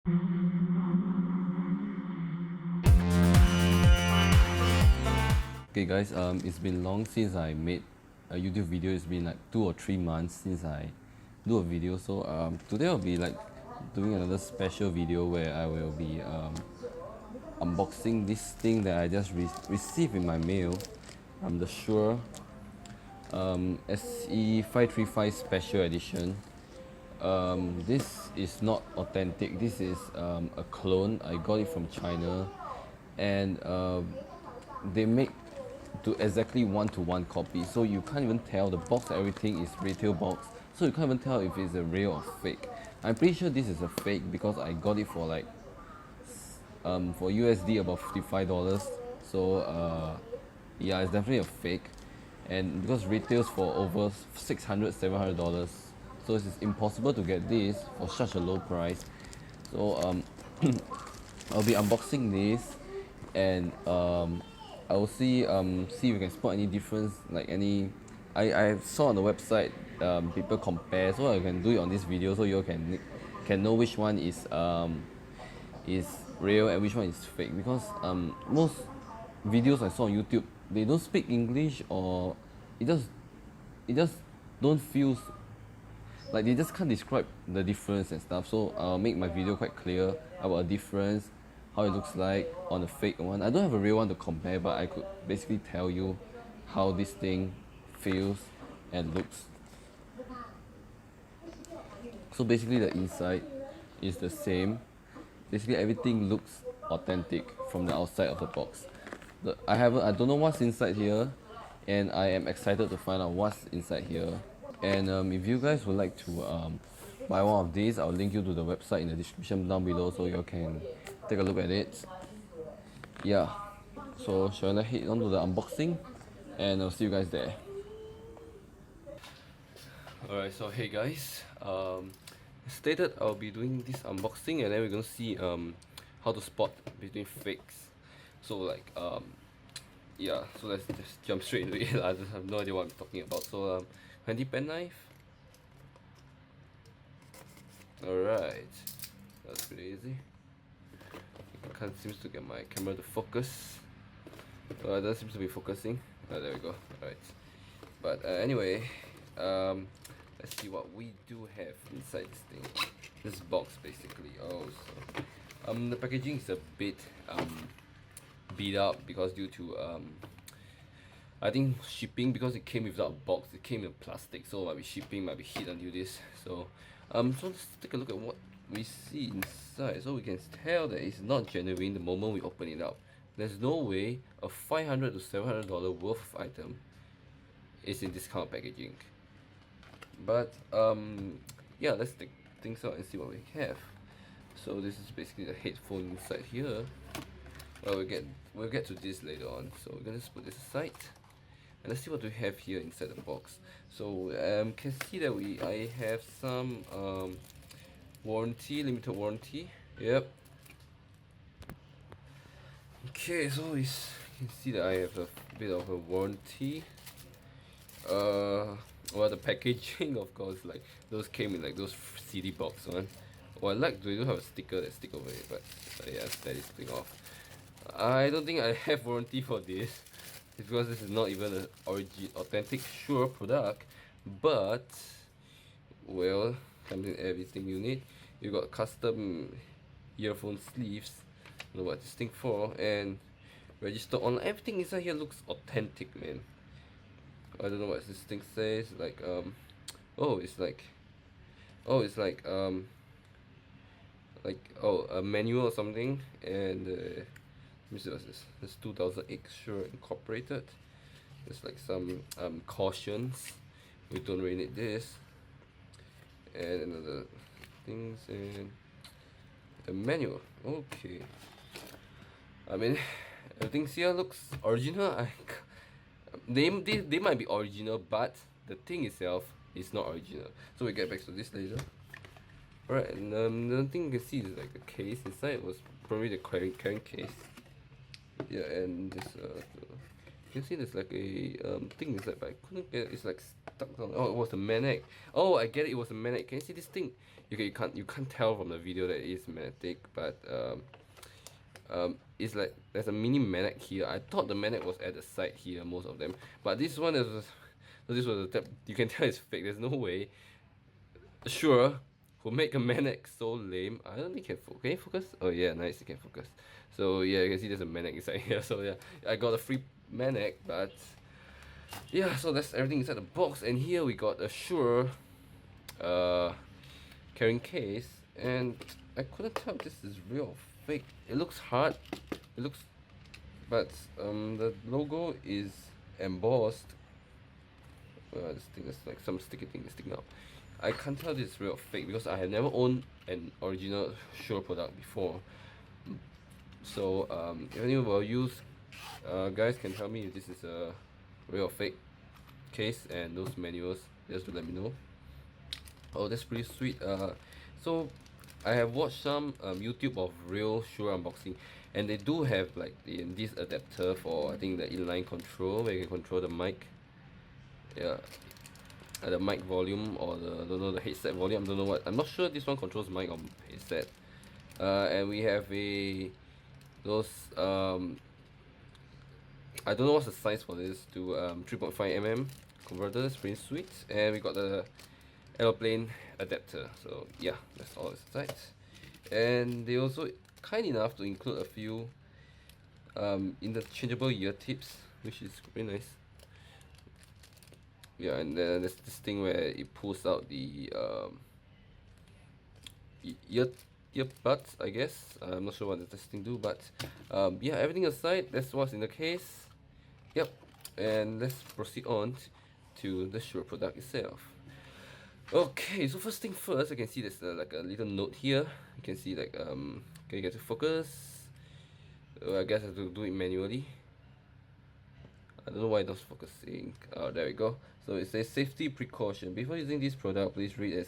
Okay guys, it's been long since I made a YouTube video. It's been like 2 or 3 months since I do a video. So today I'll be like doing another special video where I will be unboxing this thing that I just received in my mail. The Shure SE535 Special Edition. This is not authentic. This is a clone. I got it from China, and they make to exactly one-to-one copy, so you can't even tell. The box, everything is retail box, so you can't even tell if it's a real or fake. I'm pretty sure this is a fake because I got it for like for USD about $55. So yeah, it's definitely a fake, and because retails for over $600-700, so it's impossible to get this for such a low price. So I'll be unboxing this, and I will see if we can spot any difference, like any. I saw on the website people compare, so I can do it on this video so you all can know which one is real and which one is fake, because most videos I saw on YouTube, they don't speak English, or it just don't feel like, they just can't describe the difference and stuff. So I'll make my video quite clear about the difference, how it looks like on a fake one. I don't have a real one to compare, but I could basically tell you how this thing feels and looks. So basically the inside is the same. Basically everything looks authentic from the outside of the box. I don't know what's inside here, and I am excited to find out what's inside here. And if you guys would like to buy one of these, I'll link you to the website in the description down below so you can take a look at it. Yeah, so shall I head on to the unboxing, and I'll see you guys there. Alright, so hey guys, stated I'll be doing this unboxing, and then we're gonna see how to spot between fakes. So like yeah, so let's just jump straight into it. I just have no idea what I'm talking about. So handy pen knife. Alright, that's pretty easy. I can't seem to get my camera to focus. It doesn't seem to be focusing. There we go. Alright, but anyway, let's see what we do have inside this thing. This box basically. The packaging is a bit beat up because due to I think shipping, because it came without a box, it came in plastic, so might be shipping, might be heat until this. So so let's take a look at what we see inside. So we can tell that it's not genuine the moment we open it up. There's no way a $500 to $700 worth of item is in this kind of packaging. But yeah, let's take things out and see what we have. So this is basically the headphone inside here. Well, we'll get to this later on. So we're gonna just put this aside, and let's see what we have here inside the box. So can see that I have some warranty, limited warranty. Yep. Okay, so you can see that I have a bit of a warranty. Well, the packaging, of course, like those came in like those CD box one. Well, they do have a sticker that stick over it, but yeah, that is thing off. I don't think I have warranty for this, because this is not even an authentic Shure product. But well, comes in everything you need. You got custom earphone sleeves. I don't know what this thing for, and register on. Everything inside here looks authentic, man. I don't know what this thing says. Like a manual or something. And let me see what's this. This 2008 Shure Incorporated. There's like some cautions. We don't really need this. And another things, and a manual. Okay. I mean, everything here looks original. They might be original, but the thing itself is not original. So we get back to this later. Alright, and the thing you can see is like the case inside was probably the carrying case. Yeah, and this You can see there's like a thing inside, but I couldn't get it. It's like stuck down. Oh, it was a magnet. Oh, I get it. It was a magnet. Can you see this thing? You can't tell from the video that it is magnetic, but it's like there's a mini magnet here. I thought the magnet was at the side here, most of them, but this one is. So this was a tap. You can tell it's fake. There's no way. Shure who make a magnet so lame. I don't think can you focus? Oh yeah, nice. You can focus. So yeah, you can see there's a magnet inside here. So yeah, I got a free magnet, but yeah. So that's everything inside the box. And here we got a Shure carrying case, and I couldn't tell if this is real or fake. It looks hard. It looks, but the logo is embossed. This thing is like some sticky thing sticking out. I can't tell this is real or fake because I have never owned an original Shure product before. So if anyone will use, guys can tell me if this is a real or fake case, and those manuals, just to let me know. Oh, that's pretty sweet. So I have watched some YouTube of real Shure unboxing, and they do have like this adapter for, I think, the inline control where you can control the mic. Yeah, the mic volume, or the headset volume. I don't know what. I'm not sure this one controls mic or headset. And we have those I don't know what's the size for this, to 3.5 mm converters, pretty sweet. And we got the aeroplane adapter. So yeah, that's all inside. And they also kind enough to include a few interchangeable ear tips, which is pretty nice. Yeah, and then there's this thing where it pulls out the earbuds, I guess. I'm not sure what this thing do, but yeah, everything aside, that's what's in the case. Yep, and let's proceed on to the Shure product itself. Okay, so first thing first, I can see there's like a little note here. You can see like can you get to focus? I guess I have to do it manually. I don't know why it's not focusing. Oh, there we go. So it says safety precaution. Before using this product, please read as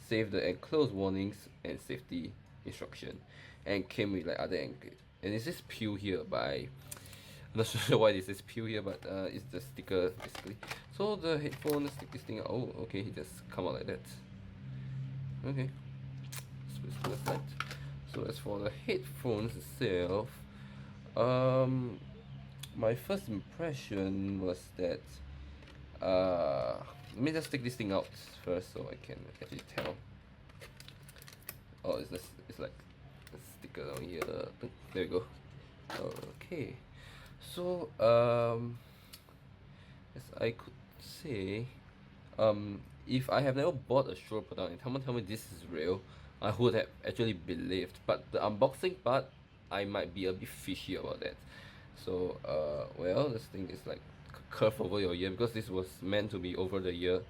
save the enclosed warnings and safety instruction. And came with like other and it says 𝖩 here by, I'm not sure why this says 𝖩 here, but it's the sticker basically. So the headphone, let's take this thing out. Oh, okay, it just come out like that. Okay. So as for the headphones itself, my first impression was that let me just take this thing out first so I can actually tell. Oh, it's like a sticker down here. There we go. Okay, so as I could say, if I have never bought a Shure product and someone tell me this is real, I would have actually believed. But the unboxing part, I might be a bit fishy about that. So well, this thing is like curved over your ear because this was meant to be over the ear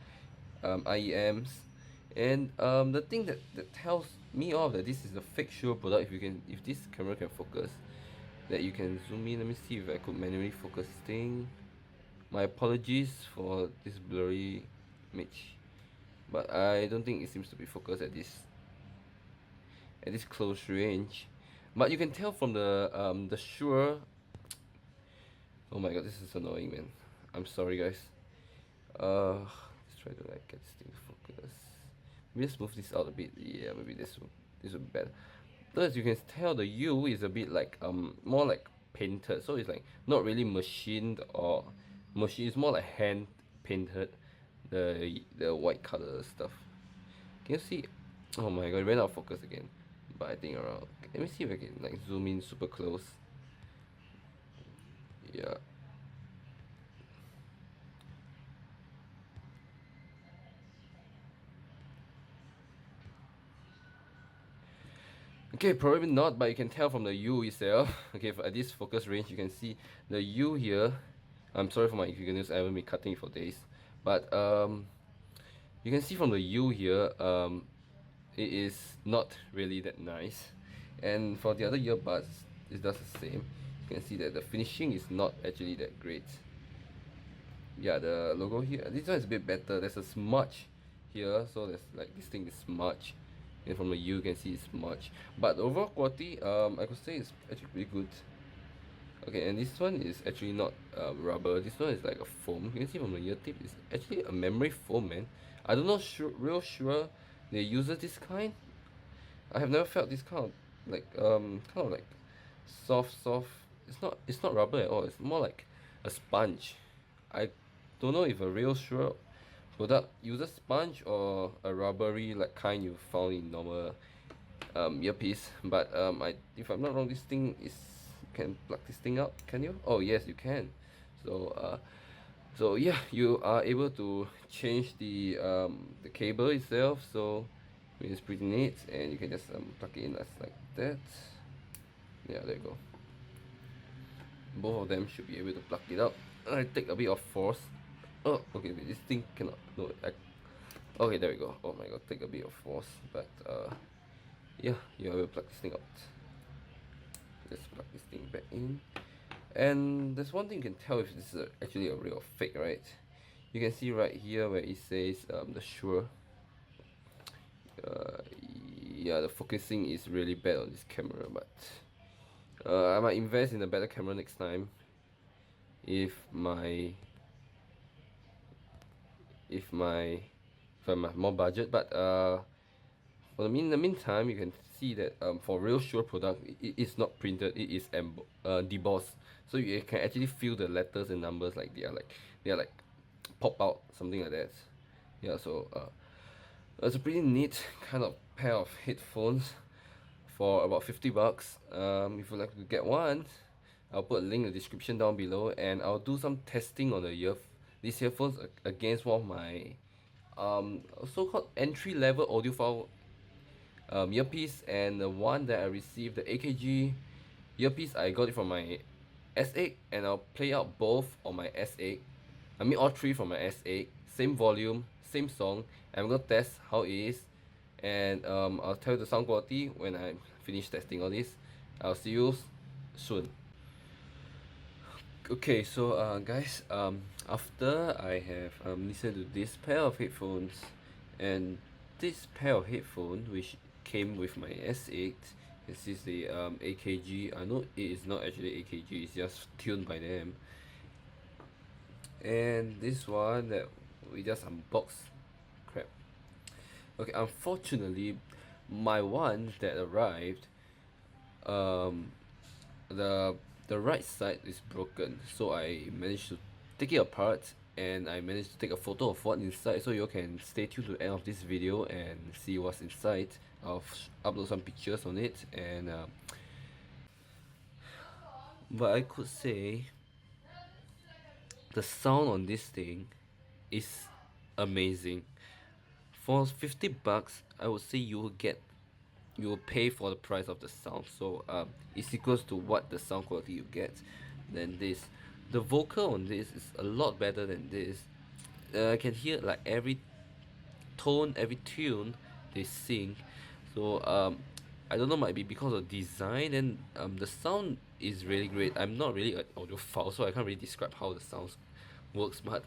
IEMs. And the thing that tells me off that this is a fake Shure product, if this camera can focus, that you can zoom in. Let me see if I could manually focus this thing. My apologies for this blurry image, but I don't think it seems to be focused at this close range. But you can tell from the Shure. Oh my god, this is annoying, man. I'm sorry, guys. Let's try to like get this thing to focus. Maybe just move this out a bit. Yeah, maybe this will be better. So as you can tell, the 𝖩 is a bit like more like painted. So it's like not really machined or it's more like hand painted. The white color stuff. Can you see? Oh my god, it ran out of focus again. But I think around. Let me see if I can like zoom in super close. Yeah. Okay, probably not, but you can tell from the 𝖩 itself. Okay, at this focus range, you can see the 𝖩 here. I'm sorry for my inconvenience, I haven't been cutting for days. But you can see from the 𝖩 here, it is not really that nice. And for the other earbuds, it does the same. You can see that the finishing is not actually that great. Yeah, the logo here, this one is a bit better. There's a smudge here, so there's like this thing is smudge, and from the 𝖩 you can see it's smudge. But the overall quality, I could say it's actually pretty good. Okay, and this one is actually not rubber. This one is like a foam. You can see from the ear tip, it's actually a memory foam, man. I don't know, real sure they use this kind. I have never felt this kind of kind of like soft. It's not rubber at all. It's more like a sponge. I don't know if a real Shure product uses sponge or a rubbery like kind you found in normal earpiece. But if I'm not wrong, this thing is, can plug this thing out. Can you? Oh yes, you can. So yeah, you are able to change the cable itself. So it's pretty neat, and you can just plug it in as like that. Yeah, there you go. Both of them should be able to plug it out. I take a bit of force. Oh, okay, wait, this thing cannot. No, okay, there we go. Oh my god, take a bit of force, but yeah, you will plug this thing out. Just plug this thing back in. And there's one thing you can tell if this is actually a real or fake, right? You can see right here where it says the Shure. Yeah, the focusing is really bad on this camera, but I might invest in a better camera next time if I have more budget. But for the meantime, you can see that for real Shure product, it is not printed, it is debossed, so you can actually feel the letters and numbers like they are like pop out, something like that. Yeah, so it's a pretty neat kind of pair of headphones for about 50 bucks. If you'd like to get one, I'll put a link in the description down below, and I'll do some testing on these earphones against one of my so-called entry-level audiophile earpiece, and the one that I received, the AKG earpiece, I got it from my S8, and I'll play out both on my S8. I mean all three from my S8, same volume, same song, and I'm gonna test how it is, and I'll tell you the sound quality when I finish testing all this. I'll see you soon. Okay, so guys, after I have listened to this pair of headphones, and this pair of headphones which came with my S8, this is the AKG. I know it is not actually AKG, it's just tuned by them. And this one that we just unboxed, crap. Okay, unfortunately, my one that arrived, the right side is broken, so I managed to take it apart, and I managed to take a photo of what's inside, so you can stay tuned to the end of this video and see what's inside. I'll upload some pictures on it, and but I could say the sound on this thing is amazing. For 50 bucks, I would say you will pay for the price of the sound. So it's equals to what the sound quality you get than this. The vocal on this is a lot better than this. I can hear like every tone, every tune they sing. So I don't know, might be because of design, and the sound is really great. I'm not really an audiophile, so I can't really describe how the sounds works, but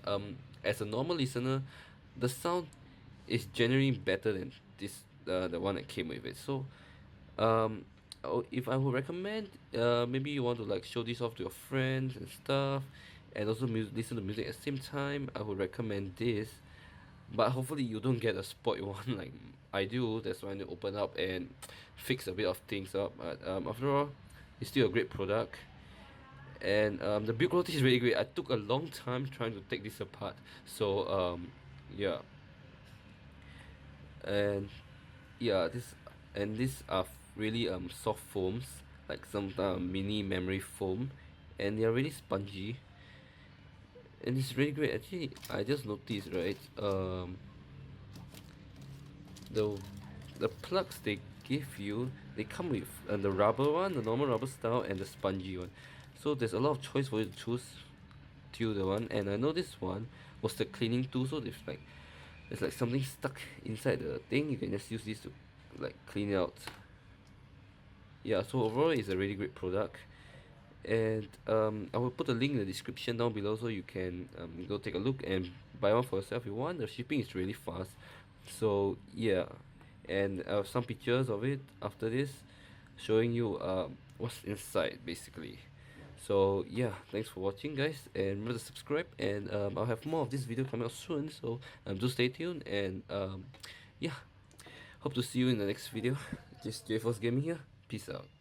as a normal listener, the sound is generally better than this, the one that came with it. So if I would recommend, maybe you want to like show this off to your friends and stuff, and also listen to music at the same time, I would recommend this. But hopefully you don't get a spoiled one like I do. That's why I need to open up and fix a bit of things up. But after all, it's still a great product, and the build quality is really great. I took a long time trying to take this apart. So yeah, and yeah, these are really soft foams, like some mini memory foam, and they are really spongy, and it's really great. Actually, I just noticed, right, the plugs they give you, they come with the rubber one, the normal rubber style, and the spongy one. So there's a lot of choice for you to choose the one, and I know this one was the cleaning tool, so there's like something stuck inside the thing. You can just use this to like clean it out. Yeah, so overall it's a really great product, and I will put a link in the description down below, so you can go take a look and buy one for yourself if you want. The shipping is really fast, so yeah, and I have some pictures of it after this, showing you what's inside basically. So yeah, thanks for watching, guys, and remember to subscribe. And I'll have more of this video coming out soon. So do stay tuned, and yeah, hope to see you in the next video. Just J Force Gaming here. Peace out.